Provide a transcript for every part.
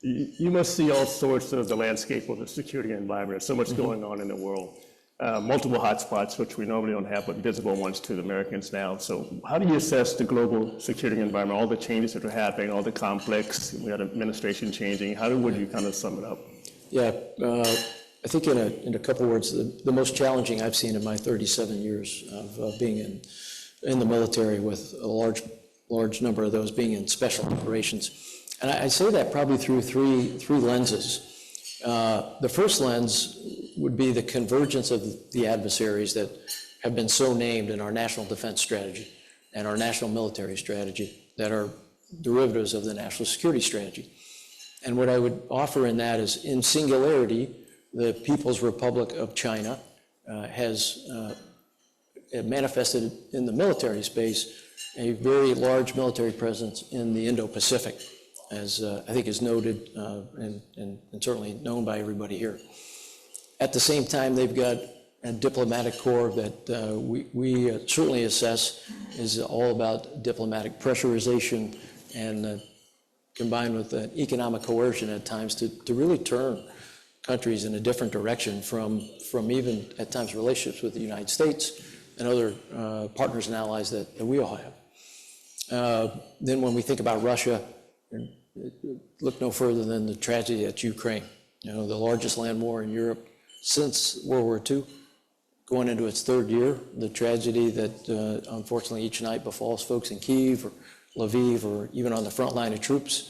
You must see all sorts of the landscape of the security environment. There's so much going on in the world. Multiple hotspots, which we normally don't have, but visible ones to the Americans now. So how do you assess the global security environment, all the changes that are happening, all the conflicts, we had administration changing? Would you kind of sum it up? Yeah, I think in a couple words, the most challenging I've seen in my 37 years of being in the military, with a large number of those being in special operations. And I say that probably through three lenses. The first lens would be the convergence of the adversaries that have been so named in our national defense strategy and our national military strategy that are derivatives of the national security strategy. And what I would offer in that is, in singularity, the People's Republic of China has manifested in the military space a very large military presence in the Indo-Pacific, as I think is noted and certainly known by everybody here. At the same time, they've got a diplomatic corps that we certainly assess is all about diplomatic pressurization and combined with economic coercion at times to really turn countries in a different direction from even at times relationships with the United States and other partners and allies that we all have. Then when we think about Russia, look no further than the tragedy at Ukraine. The largest land war in Europe since World War II, going into its third year. The tragedy that unfortunately each night befalls folks in Kyiv or Lviv or even on the front line of troops,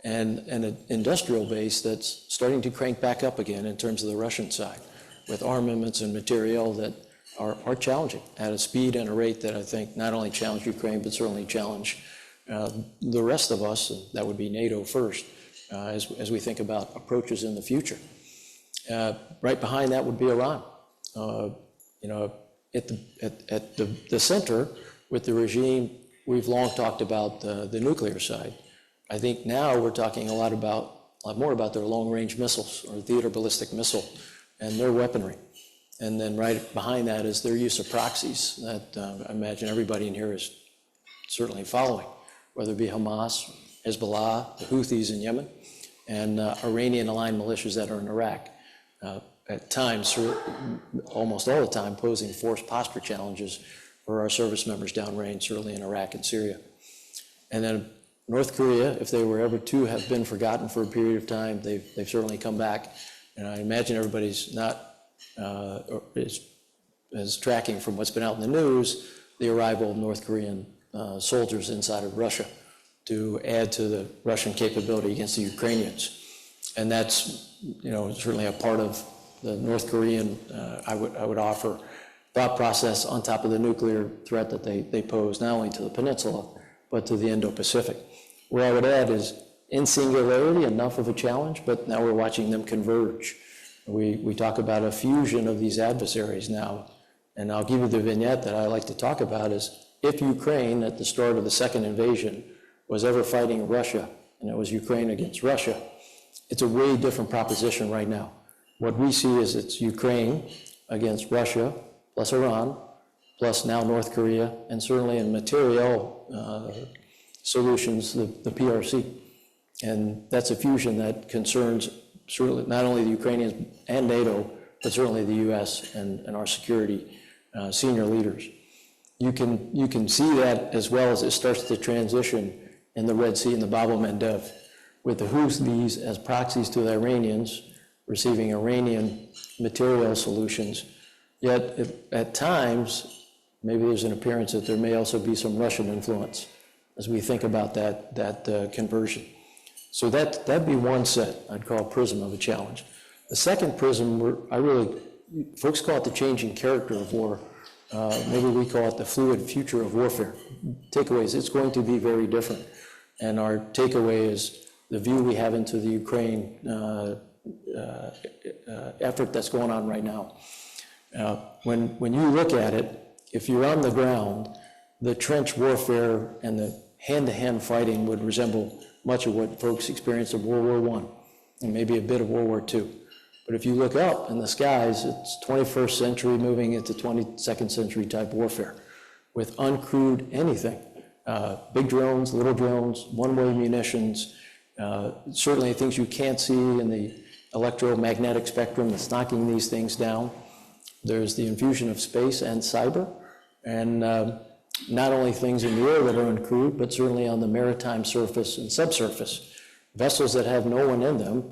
and an industrial base that's starting to crank back up again in terms of the Russian side, with armaments and material that are challenging at a speed and a rate that I think not only challenge Ukraine, but certainly challenge the rest of us, and that would be NATO first, as we think about approaches in the future. Right behind that would be Iran. At the center with the regime, we've long talked about the nuclear side. I think now we're talking a lot more about their long-range missiles or theater ballistic missile and their weaponry. And then right behind that is their use of proxies that I imagine everybody in here is certainly following, whether it be Hamas, Hezbollah, the Houthis in Yemen, and Iranian-aligned militias that are in Iraq. At times, almost all the time, posing force posture challenges for our service members downrange, certainly in Iraq and Syria. And then North Korea, if they were ever to have been forgotten for a period of time, they've certainly come back. And I imagine everybody's not is tracking from what's been out in the news, the arrival of North Korean soldiers inside of Russia to add to the Russian capability against the Ukrainians. And that's, certainly a part of the North Korean, I would offer, thought process on top of the nuclear threat that they pose, not only to the peninsula, but to the Indo-Pacific. Where I would add is, in singularity, enough of a challenge, but now we're watching them converge. We talk about a fusion of these adversaries now, and I'll give you the vignette that I like to talk about is, if Ukraine, at the start of the second invasion, was ever fighting Russia, and it was Ukraine against Russia, it's a way different proposition right now. What we see is it's Ukraine against Russia, plus Iran, plus now North Korea, and certainly in material solutions, the PRC. And that's a fusion that concerns certainly not only the Ukrainians and NATO, but certainly the US and our security senior leaders. You can see that as well as it starts to transition in the Red Sea and the Bab el-Mandeb, with the Houthis as proxies to the Iranians, receiving Iranian material solutions. Yet at times, maybe there's an appearance that there may also be some Russian influence as we think about that conversion. So that'd be one set I'd call prism of a challenge. The second prism, folks call it the changing character of war. Maybe we call it the fluid future of warfare. Takeaways, it's going to be very different. And our takeaway is the view we have into the Ukraine effort that's going on right now. When you look at it, if you're on the ground, the trench warfare and the hand-to-hand fighting would resemble much of what folks experienced in World War I and maybe a bit of World War II. But if you look up in the skies, it's 21st century moving into 22nd century type warfare with uncrewed anything. Big drones, little drones, one-way munitions, Certainly things you can't see in the electromagnetic spectrum that's knocking these things down. There's the infusion of space and cyber, and not only things in the air that are uncrewed, but certainly on the maritime surface and subsurface. Vessels that have no one in them,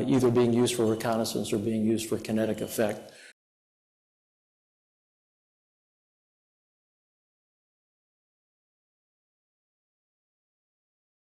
either being used for reconnaissance or being used for kinetic effect.